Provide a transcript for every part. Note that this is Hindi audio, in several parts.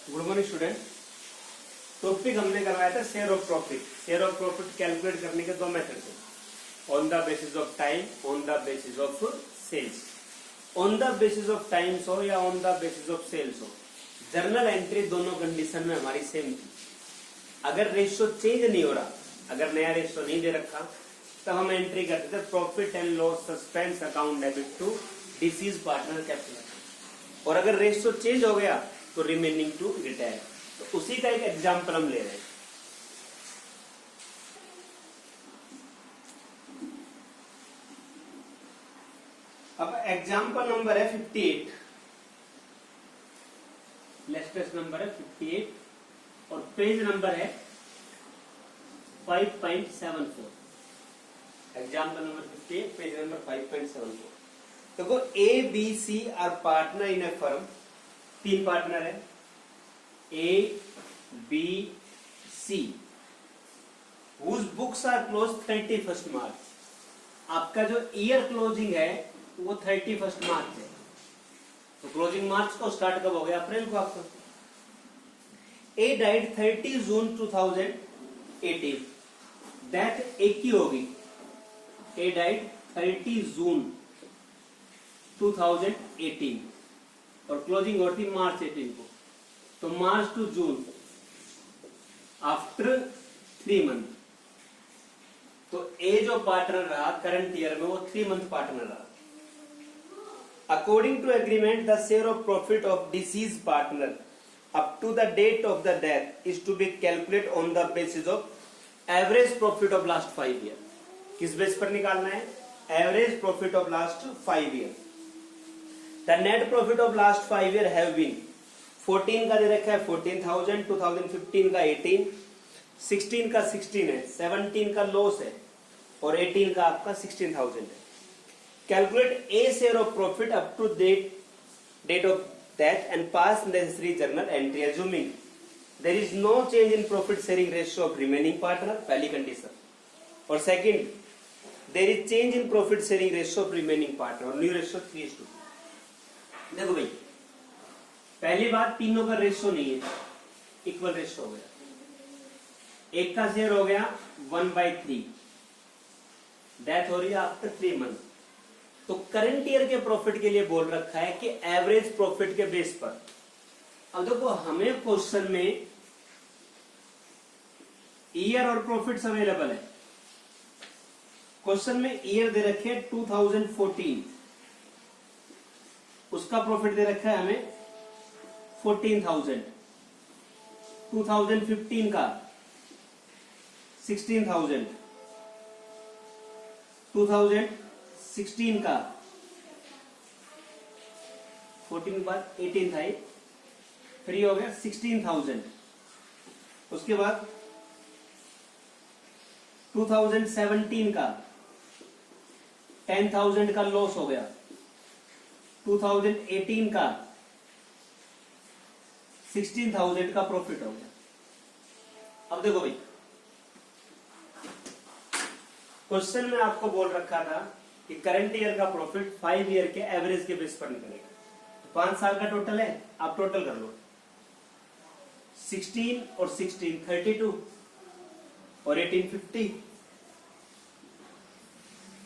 Good morning student. टॉपिक हमने करवाया था share of profit. Share of profit calculate करने के दो मेथड थे, on the basis of time, on the basis of sales. On the basis of times हो या on the basis of sales हो, जर्नल एंट्री दोनों कंडीशन में हमारी सेम थी। अगर रेशियो चेंज नहीं हो रहा, अगर नया रेशियो नहीं दे रखा, तब हम एंट्री करते थे profit and loss suspense account debit to deceased partner capital. और अगर रेशियो चेंज हो गया तो रिमेनिंग टू रिटायर। तो उसी का एक एग्जांपल हम ले रहे हैं। अब एग्जांपल नंबर है 58, लेटेस्ट नंबर है 58 और पेज नंबर है 5.74। Example number 58, page number 5.74। देखो, A B C are partner in a firm. तीन पार्टनर है, A B C, whose books are close 31 March. आपका जो ईयर क्लोजिंग है वो 31 मार्च है। तो क्लोजिंग मार्च को, स्टार्ट कब हो गया? अप्रैल को आपका। ए डाइड 30 जून 2018। डेथ एक ही होगी। ए डाइड 30 जून 2018 और क्लोजिंग होती मार्च 18 को। तो March to June, after 3 month. तो ए जो पार्टनर रहा करंट ईयर में, वो 3 मंथ पार्टनर रहा। According to agreement, the share of profit of deceased partner up to the date of the death is to be calculate on the basis of average profit of last 5 year. किस बेस पर निकालना है? Average profit of last 5 year. The net profit of last 5 year have been 14 का दे रखा है 14,000, 2015 का 18, 16 का 16 है, 17 का लॉस है और 18 का आपका 16,000 है। Calculate A share of profit up to date of death and pass necessary journal entry assuming there is no change in profit sharing ratio of remaining partner. पहली कंडीशन। और second, there is change in profit sharing ratio of remaining partner. New ratio 3:2। देखो भाई, पहली बात, तीनों का रेशियो नहीं है, इक्वल रेशियो हो गया। एक का शेयर हो गया 1/3। डेथ हो रही है आफ्टर 3 मंथ। तो करंट ईयर के प्रॉफिट के लिए बोल रखा है कि एवरेज प्रॉफिट के बेस पर। अब देखो, हमें क्वेश्चन में ईयर और प्रॉफिट्स अवेलेबल है। क्वेश्चन में ईयर दे रखे 2014, उसका प्रॉफिट दे रखा है हमें 14,000। 2015 का 16,000, 2016 का 14 के बाद 18 था, फ्री हो गया 16,000। उसके बाद 2017 का 10,000 का लॉस हो गया। 2018 का 16,000 का प्रॉफिट हो गया। अब देखो भाई, क्वेश्चन में आपको बोल रखा था कि करंट ईयर का प्रॉफिट 5 ईयर के एवरेज के बेस पर निकलेगा। तो 5 साल का टोटल है, आप टोटल कर लो। 16 और 16 32 और 18 50,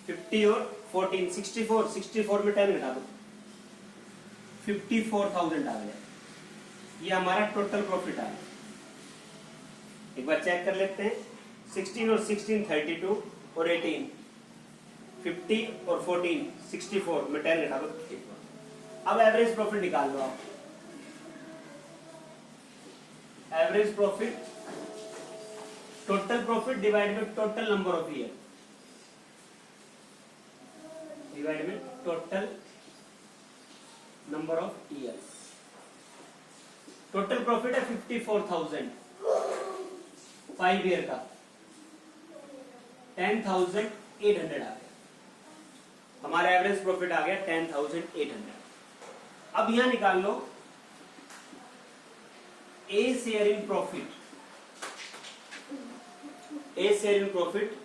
50 और 14 64, 64 में 10 घटा दो, 54,000 आ गया। ये हमारा टोटल प्रॉफिट आ गया। एक बार चेक कर लेते हैं। 16 और 16 32 और 18 50 और 14 64 में 10 घटा दो 54। अब एवरेज प्रॉफिट निकाल लो आप। Average profit, total profit divide by total number of year, divide by total number of years. Total profit है 54,000 5 ईयर का, 10,800 आ गया। हमारा एवरेज प्रॉफिट आ गया 10,800। अब यहां निकाल लो a share in profit. A share in profit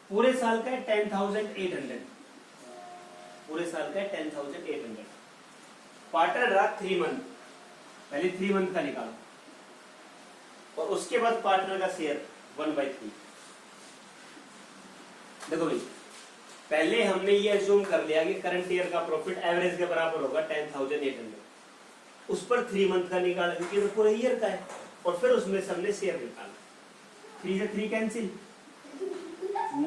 पूरे साल का है 10,800। पूरे साल का 10,800। पार्टनर रहा 3 मंथ, पहले 3 मंथ का निकालो और उसके बाद पार्टनर का शेयर 1/3। देखो भाई, पहले हमने ये अज्यूम कर लिया कि करंट ईयर का प्रॉफिट एवरेज के बराबर होगा 10,800, उस पर 3 मंथ का निकाला क्योंकि तो पूरे ईयर का है, और फिर उसमें से हमने शेयर निकाला। 3 से 3 कैंसिल,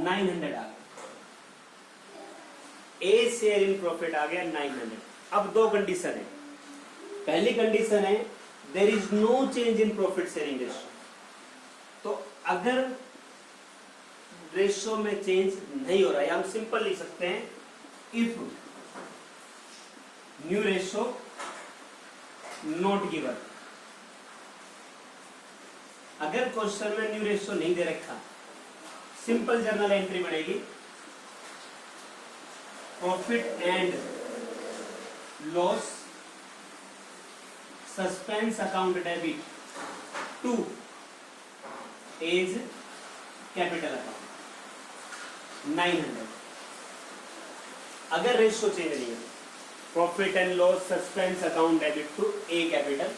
900 आ गया। ए शेयर इन प्रॉफिट आ गया 900। अब दो कंडीशन है। पहली कंडीशन है there is no change in profit sharing ratio. तो अगर रेशियो में चेंज नहीं हो रहा है, हम सिंपल लिख सकते हैं if new ratio not given. अगर क्वेश्चन में न्यू रेशियो नहीं दे रखा, सिंपल जर्नल एंट्री बनेगी profit and loss suspense account debit to A's capital account 900। अगर रेशियो चेंज नहीं है, profit and loss suspense account debit to A capital,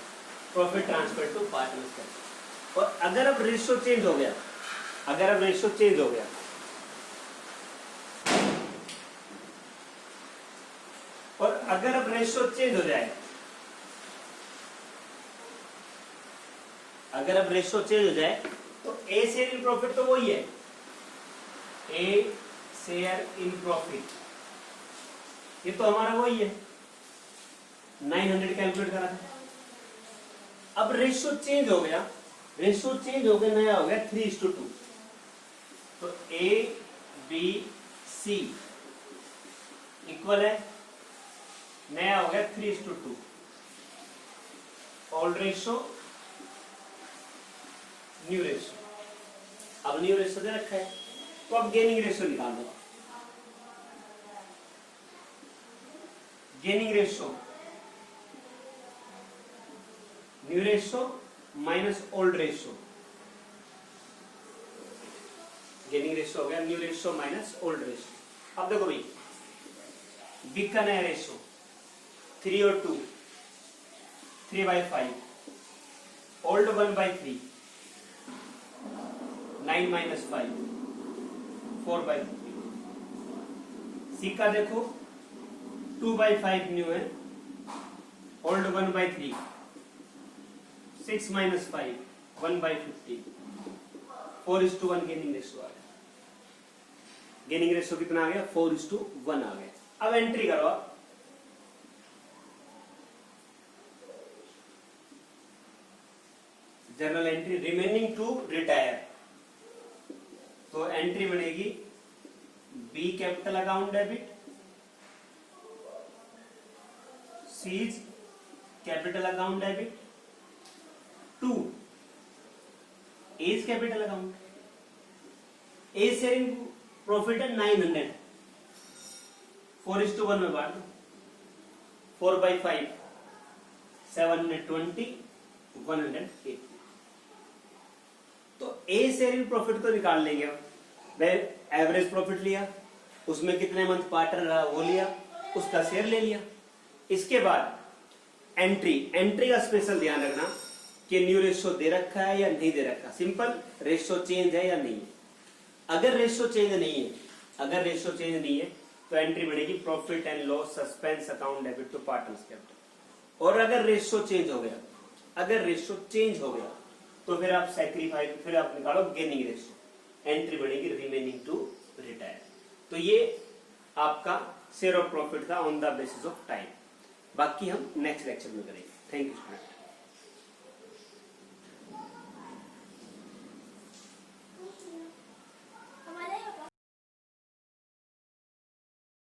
profit transfer to partners capital. और अगर अब रेशियो चेंज हो गया, अगर अब रेशियो चेंज हो गया और अगर अब रेशियो चेंज हो जाए, अगर अब रेशियो चेंज हो जाए तो ए शेयर इन प्रॉफिट तो वही है, ए शेयर इन प्रॉफिट, ये तो हमारा वही है 900 कैलकुलेट करा था। अब रेशियो चेंज हो गया, रेशियो चेंज हो गया, नया हो गया 3:2। तो ए बी सी इक्वल है, नया हो गया 3:2। Old ratio new ratio. अब न्यू रेशियो दे रखा है तो अब गेनिंग रेशियो निकाल दो। Gaining ratio new ratio minus old ratio, gaining ratio हो गया new ratio minus old ratio. अब देखो भाई, बिग का नया रेशियो 3 और 2, 3/5, ओल्ड 1/3, 9 - 5, 4/3। सी का देखो 2/5 न्यू है, ओल्ड 1/3, 6 - 5, 1/50, 4:1 गेनिंग रेशियो आ गया। गेनिंग रेशियो कितना आ गया? 4:1 आ गया। अब एंट्री करो आप, journal entry remaining to retire. तो एंट्री बनेगी B capital account debit, C's capital account debit to A's capital account. As sharing profit है 900, 4:1 में बांट दो, 4/5, 720, 180। तो ए शेयरिंग प्रॉफिट तो निकाल लेंगे। एवरेज प्रॉफिट लिया, उसमें कितने मंथ पार्टनर रहा वो लिया, उसका शेयर ले लिया। इसके बाद एंट्री, एंट्री का स्पेशल ध्यान रखना कि न्यू रेशियो दे रखा है या नहीं दे रखा। सिंपल रेशियो चेंज है या नहीं है। अगर रेशियो चेंज नहीं है, अगर रेशियो चेंज नहीं है तो एंट्री बनेगी profit and loss suspense account debit to partners capital. और अगर रेशियो चेंज हो गया, अगर रेशियो चेंज हो गया तो फिर आप सैक्रिफाइस, फिर आप निकालो गेनिंग रेशियो, एंट्री बनेगी रिमेनिंग टू रिटायर। तो ये आपका शेयर ऑफ प्रॉफिट था on the basis of time. बाकी हम नेक्स्ट लेक्चर में करेंगे। Thank you student.